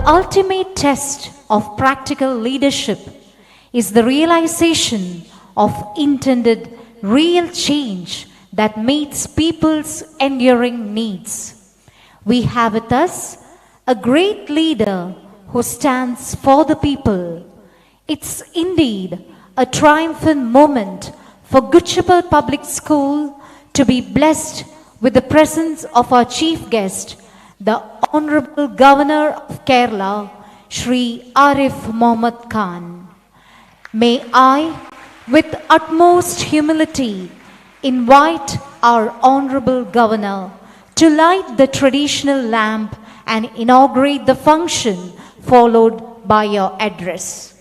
ultimate test of practical leadership is the realization of intended real change that meets people's enduring needs. We have with us a great leader who stands for the people. It's indeed a triumphant moment for Good Shepherd Public School to be blessed with the presence of our chief guest, the Honorable Governor of Kerala, Shri ARIF Muhammad Khan. May I, with utmost humility, invite our Honorable Governor to light the traditional lamp and inaugurate the function, followed by your address.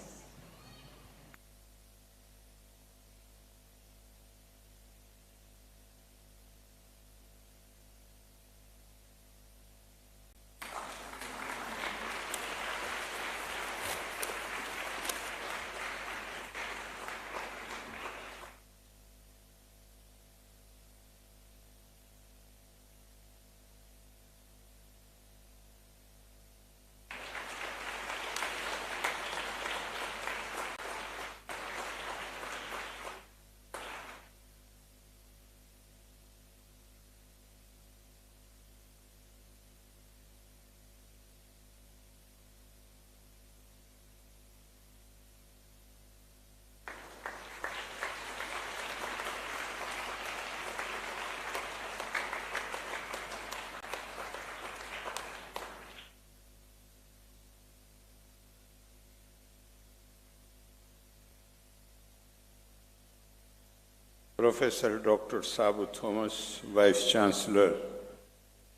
Professor Dr. Sabu Thomas, Vice Chancellor,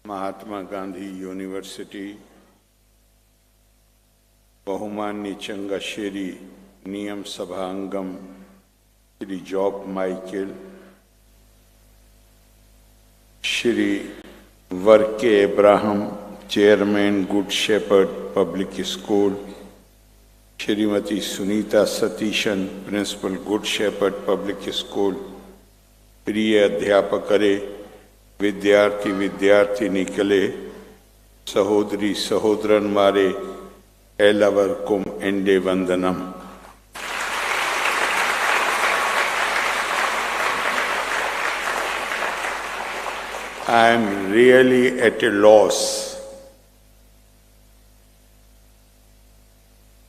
Mahatma Gandhi University, Bahumani Changanassery, Niyam Sabhangam, Shri Job Michael, Shri Varke Abraham, Chairman, Good Shepherd Public School, Shrimati Sunita Satishan, Principal, Good Shepherd Public School, प्रिय अध्यापकरे, विद्यार्थी विद्यार्थी निकले, सहोदरी सहोदरन मारे, एलवर्कुम एंडे वंदनम. I am really at a loss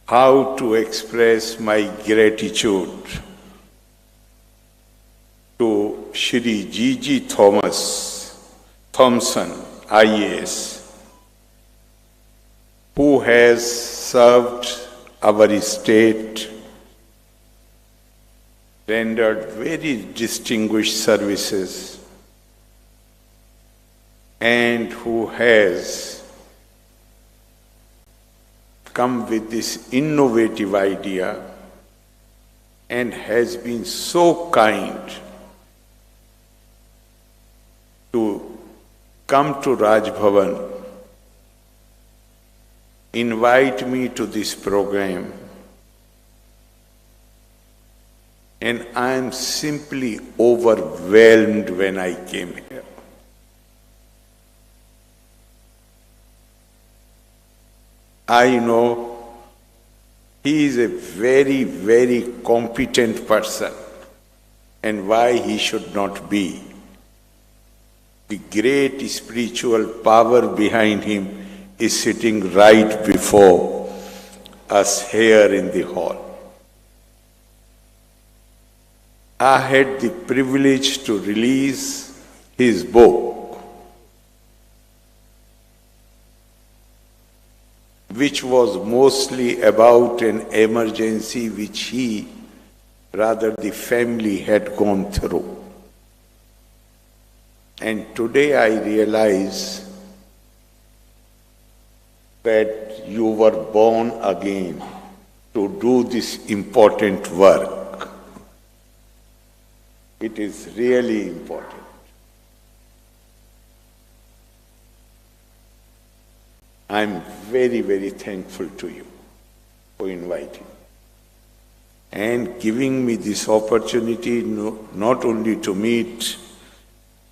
how to express my gratitude to Shri G.G. Thompson, IAS, who has served our state, rendered very distinguished services, and who has come with this innovative idea and has been so kind to come to Raj Bhavan, invite me to this program, and I am simply overwhelmed when I came here. I know he is a very, very competent person, and why he should not be. The great spiritual power behind him is sitting right before us here in the hall. I had the privilege to release his book, which was mostly about an emergency which he, rather the family, had gone through. And today I realize that you were born again to do this important work. It is really important. I am very, very thankful to you for inviting and giving me this opportunity not only to meet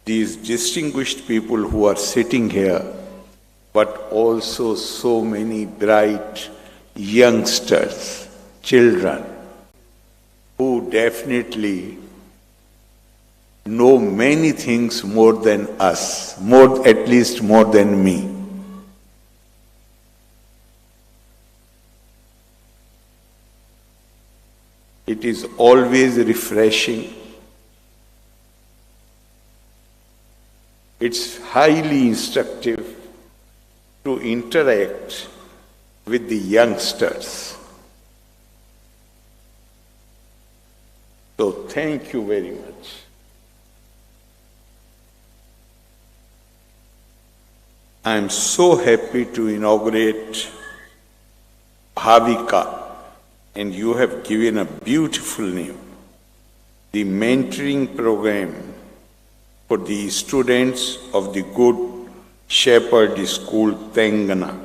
these distinguished people who are sitting here, but also so many bright youngsters, children, who definitely know many things more than us, at least more than me. It is always refreshing. It's highly instructive to interact with the youngsters. So thank you very much. I am so happy to inaugurate BHAAVIKA, and you have given a beautiful name, the mentoring program for the students of the Good Shepherd School, Thengana.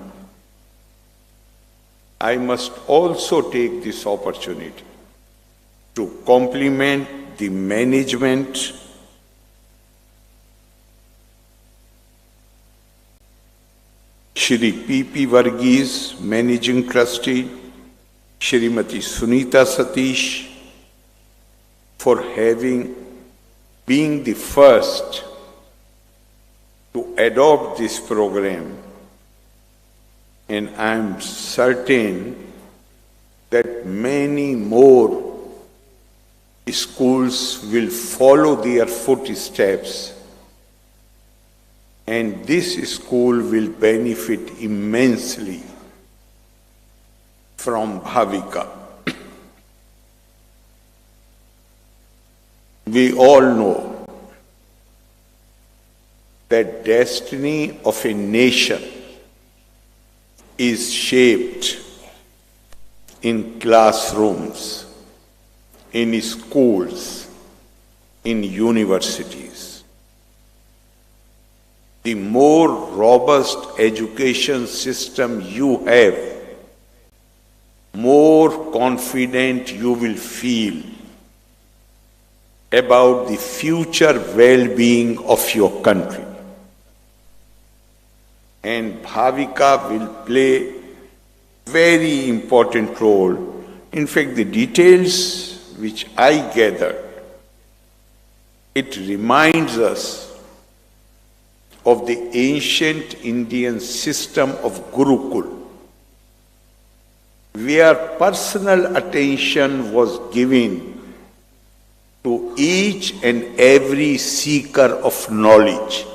I must also take this opportunity to compliment the management, Shri P.P. Varghese, Managing Trustee, Shrimati Sunita Satish, for being the first to adopt this program. And I am certain that many more schools will follow their footsteps, and this school will benefit immensely from BHAAVIKA. We all know that destiny of a nation is shaped in classrooms, in schools, in universities. The more robust education system you have, more confident you will feel about the future well-being of your country. And BHAAVIKA will play very important role. In fact, the details which I gathered, it reminds us of the ancient Indian system of Gurukul, where personal attention was given to each and every seeker of knowledge.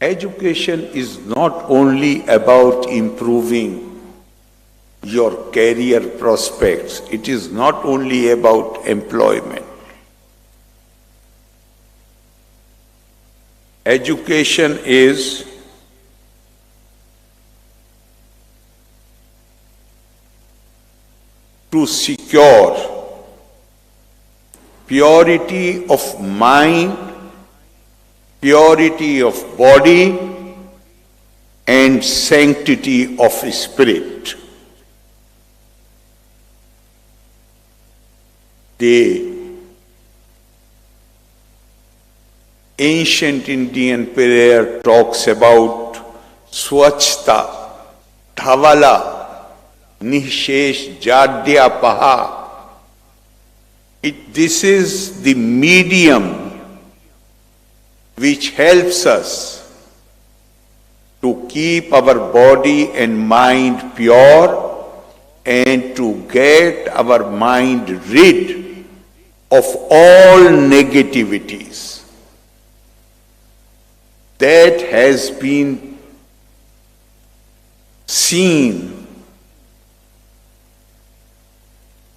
Education is not only about improving your career prospects, it is not only about employment. Education is to secure purity of mind, purity of body, and sanctity of spirit. The ancient Indian prayer talks about Swachhta, Dhavala, Nishesh, Jadya, Paha. This is the medium which helps us to keep our body and mind pure and to get our mind rid of all negativities. That has been seen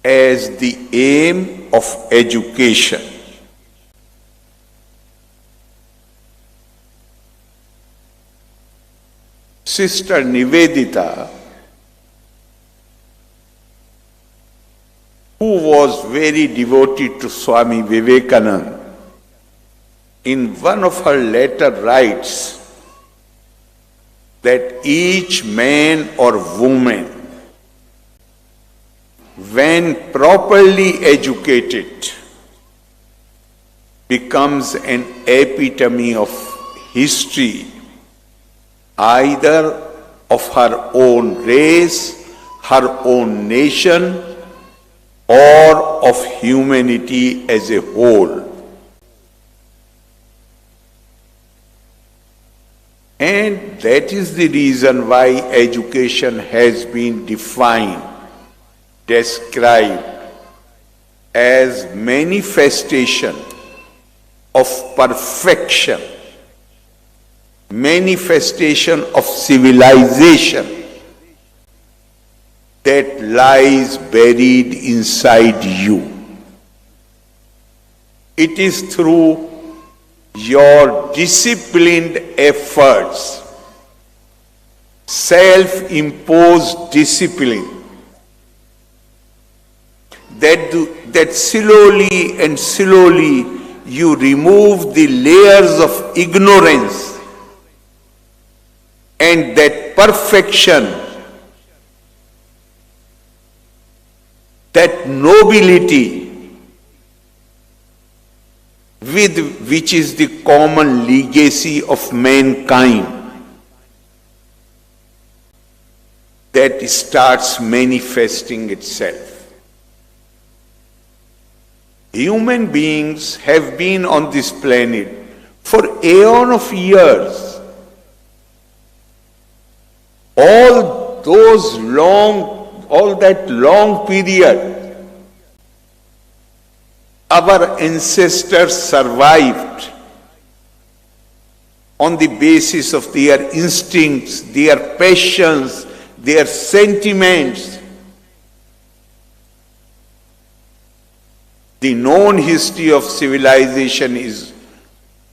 as the aim of education. Sister Nivedita, who was very devoted to Swami Vivekananda, in one of her letter writes that each man or woman, when properly educated, becomes an epitome of history, either of her own race, her own nation, or of humanity as a whole. And that is the reason why education has been defined, described as manifestation of perfection, manifestation of civilization that lies buried inside you. It is through your disciplined efforts, self-imposed discipline, that slowly and slowly you remove the layers of ignorance, and that perfection, that nobility, which is the common legacy of mankind, that starts manifesting itself. Human beings have been on this planet for aeon of years. All that long period, our ancestors survived on the basis of their instincts, their passions, their sentiments. The known history of civilization is,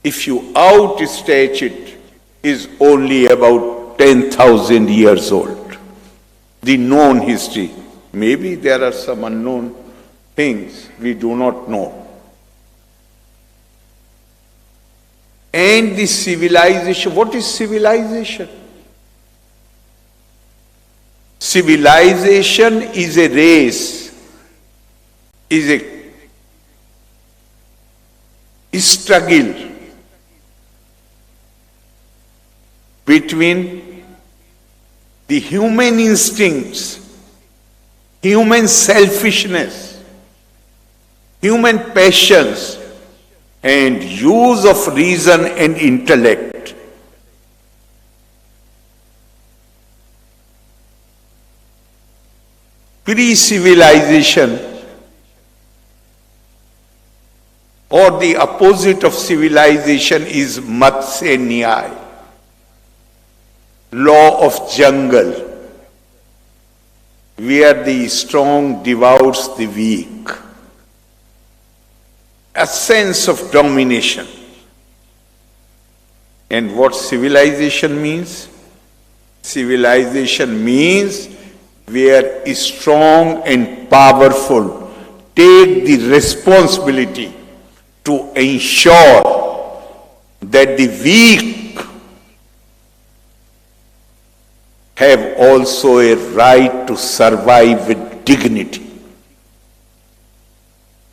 if you outstretch it, is only about 10,000 years old. The known history. Maybe there are some unknown things we do not know. And the civilization, what is civilization? Civilization is a race, is a struggle between the human instincts, human selfishness, human passions, and use of reason and intellect. Pre-civilization, or the opposite of civilization, is Matsya Nyaya, law of jungle, where the strong devours the weak. A sense of domination. And what civilization means? Civilization means where strong and powerful take the responsibility to ensure that the weak have also a right to survive with dignity.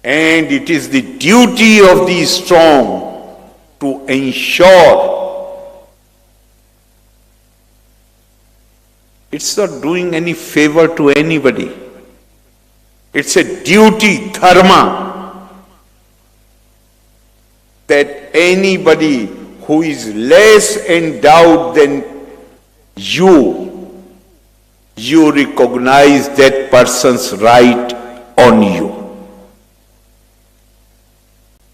And it is the duty of the strong to ensure. It's not doing any favor to anybody. It's a duty, dharma, that anybody who is less endowed than you recognize that person's right on you.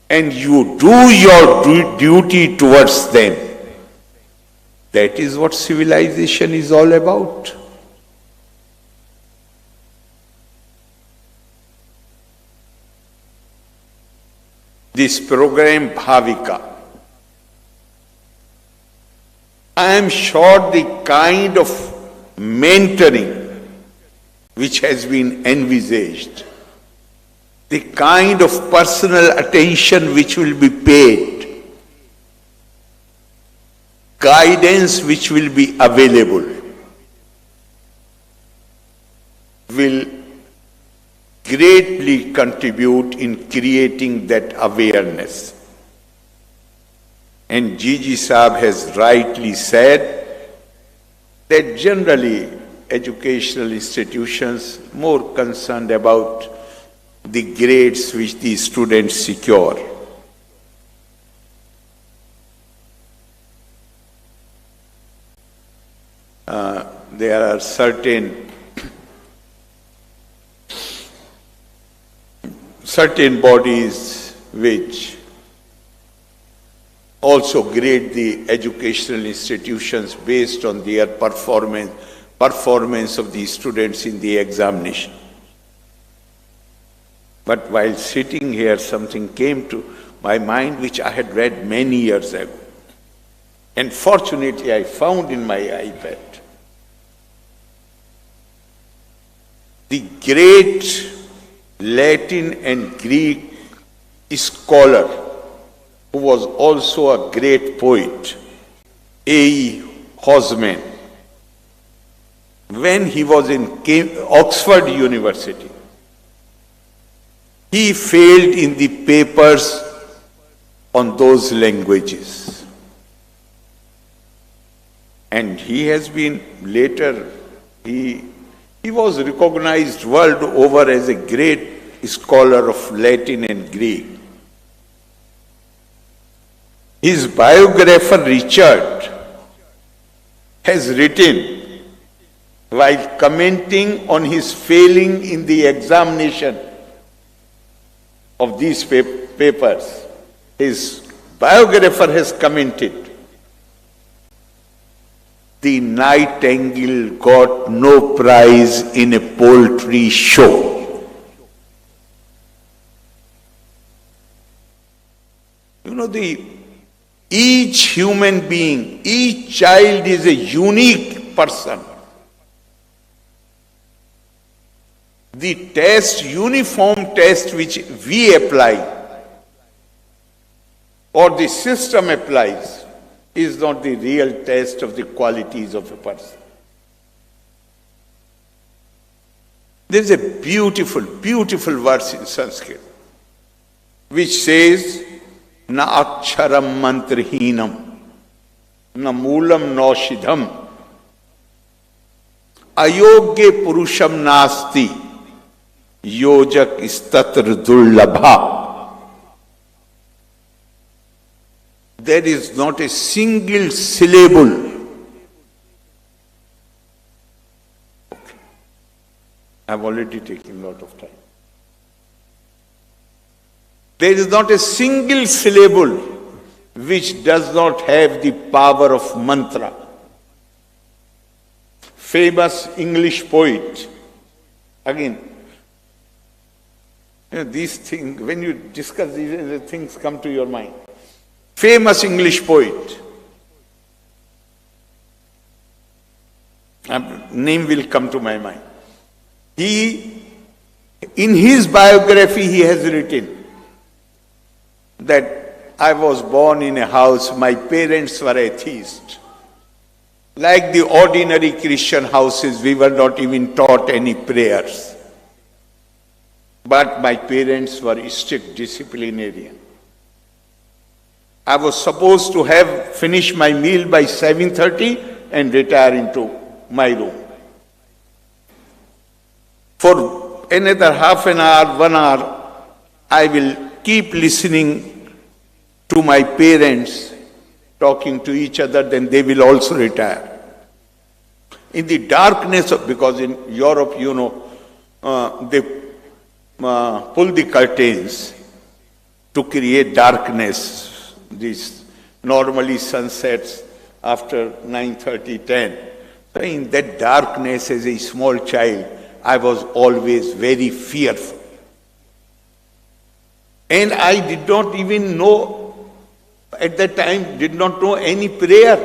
And you do your duty towards them. That is what civilization is all about. This program, BHAAVIKA, I am sure the kind of mentoring which has been envisaged, the kind of personal attention which will be paid, guidance which will be available, will greatly contribute in creating that awareness. And Gigi Saab has rightly said that generally educational institutions more concerned about the grades which the students secure. There are certain bodies which also grade the educational institutions based on their performance of the students in the examination. But while sitting here, something came to my mind which I had read many years ago. And fortunately, I found in my iPad. The great Latin and Greek scholar, who was also a great poet, A. Hosman, when he was in Oxford University, he failed in the papers on those languages. And he has been later, he was recognized world over as a great scholar of Latin and Greek. His biographer Richard has written, while commenting on his failing in the examination of these papers, his biographer has commented, "The nightingale got no prize in a poultry show." You know, each human being, each child is a unique person. The test, uniform test which we apply or the system applies is not the real test of the qualities of a person. There is a beautiful, beautiful verse in Sanskrit which says, "Na aksharam mantrahinam, na moolam noshidham, ayogye purusham nasti, yojak istatra dullabha." There is not a single syllable. Okay. I've already taken a lot of time. There is not a single syllable which does not have the power of mantra. Famous English poet, again, these things, when you discuss these things come to your mind. Famous English poet, name will come to my mind. In his biography, he has written that I was born in a house, my parents were atheists. Like the ordinary Christian houses, we were not even taught any prayers. But my parents were strict disciplinarian. I was supposed to have finished my meal by 7:30 and retire into my room. For another half an hour, 1 hour, I will keep listening to my parents talking to each other, then they will also retire. In the darkness of, because in Europe, you know, they pull the curtains to create darkness. This normally sunsets after 9:30, 10. So in that darkness as a small child, I was always very fearful. And I did not even know, at that time, did not know any prayer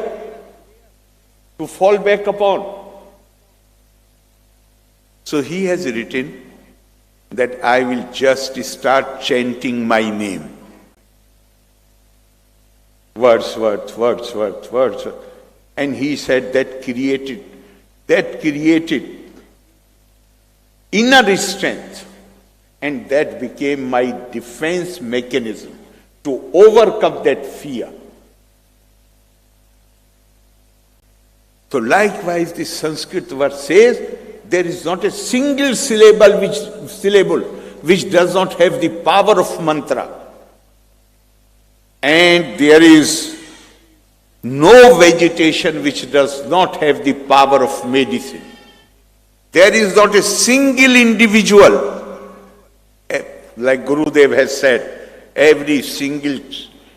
to fall back upon. So he has written that I will just start chanting my name. Wordsworth, Wordsworth, Wordsworth. And he said that created inner strength, and that became my defense mechanism to overcome that fear. So likewise, the Sanskrit verse says, there is not a single syllable which does not have the power of mantra. And there is no vegetation which does not have the power of medicine. There is not a single individual, like Gurudev has said, every single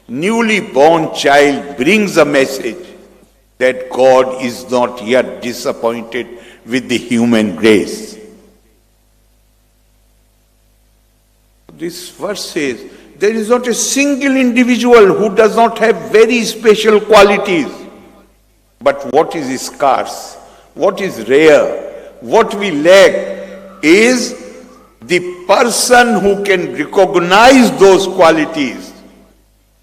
newly born child brings a message that God is not yet disappointed with the human race. This verse says, there is not a single individual who does not have very special qualities. But what is scarce, what is rare, what we lack is the person who can recognize those qualities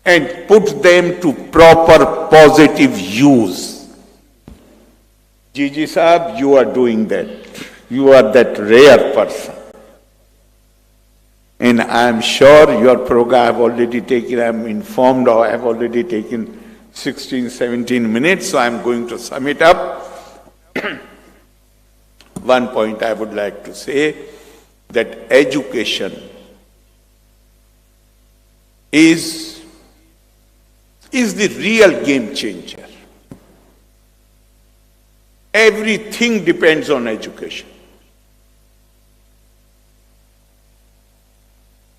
and put them to proper positive use. Gigi Saab, you are doing that. You are that rare person. And I am sure your program I have already taken, I am informed, or I have already taken 16, 17 minutes, so I am going to sum it up. One point I would like to say, that education is the real game changer. Everything depends on education.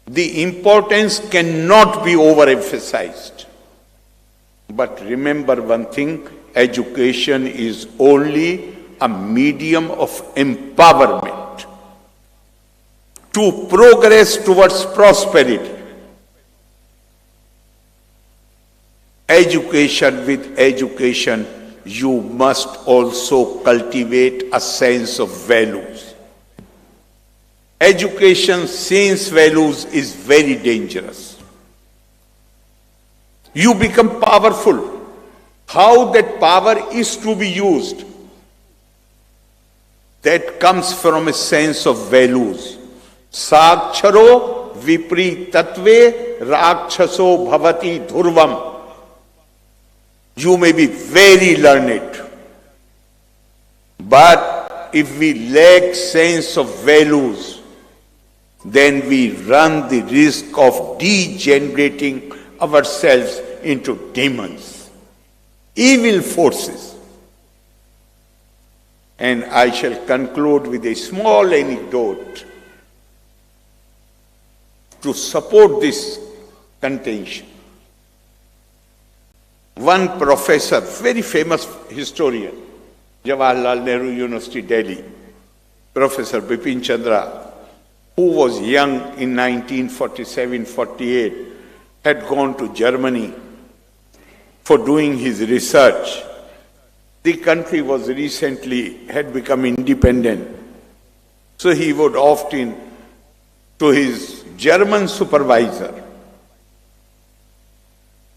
The importance cannot be overemphasized. But remember one thing, education is only a medium of empowerment to progress towards prosperity. With education, you must also cultivate a sense of values. Education since values is very dangerous. You become powerful. How that power is to be used, that comes from a sense of values. Saksharo vipri tatve rakshaso bhavati dhurvam. You may be very learned, but if we lack sense of values, then we run the risk of degenerating ourselves into demons, evil forces. And I shall conclude with a small anecdote to support this contention. One professor, very famous historian, Jawaharlal Nehru University, Delhi, Professor Bipin Chandra, who was young in 1947-48, had gone to Germany for doing his research. The country was had become independent. So he would often, to his German supervisor,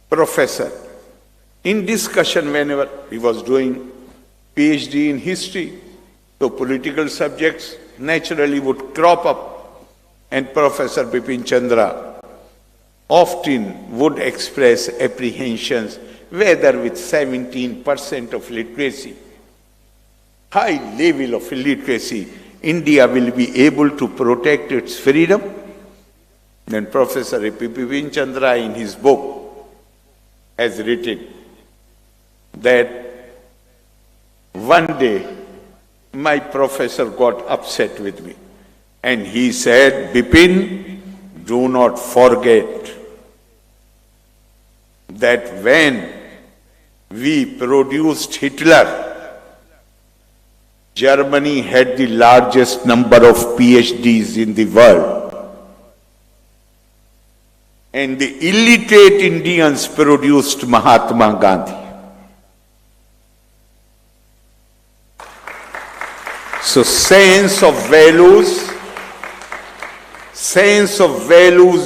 professor, in discussion whenever he was doing PhD in history, so political subjects naturally would crop up, and Professor Bipin Chandra often would express apprehensions whether with 17% of literacy, high level of illiteracy, India will be able to protect its freedom. Then Professor Bipin Chandra in his book has written that one day my professor got upset with me and he said, Bipin, do not forget that when we produced Hitler, Germany had the largest number of PhDs in the world. And the illiterate Indians produced Mahatma Gandhi. So sense of values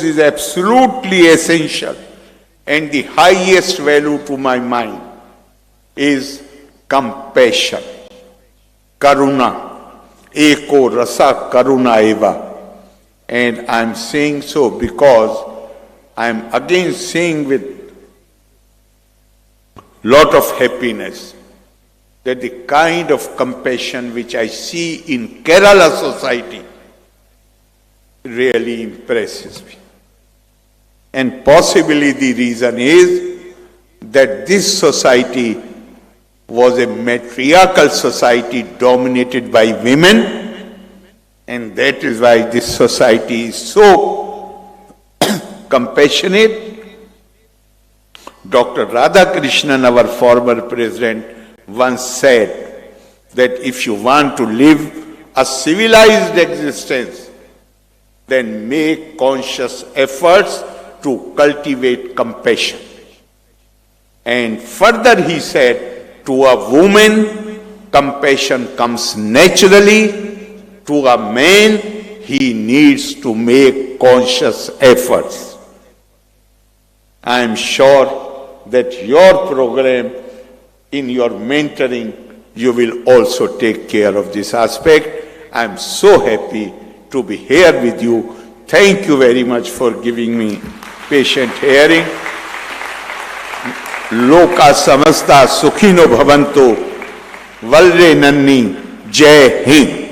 is absolutely essential. And the highest value to my mind is compassion. Karuna. Eko rasa karuna eva. And I'm saying so because I'm again saying with lot of happiness that the kind of compassion which I see in Kerala society really impresses me. And possibly the reason is that this society was a matriarchal society dominated by women, and that is why this society is so compassionate. Dr. Radhakrishnan, our former president, once said that if you want to live a civilized existence, then make conscious efforts to cultivate compassion. And further he said, to a woman, compassion comes naturally. To a man, he needs to make conscious efforts. I am sure that your program, in your mentoring, you will also take care of this aspect. I am so happy to be here with you. Thank you very much for giving me patient hearing. Loka samasta sukhino bhavantu. Valre nanni. Jai Hind.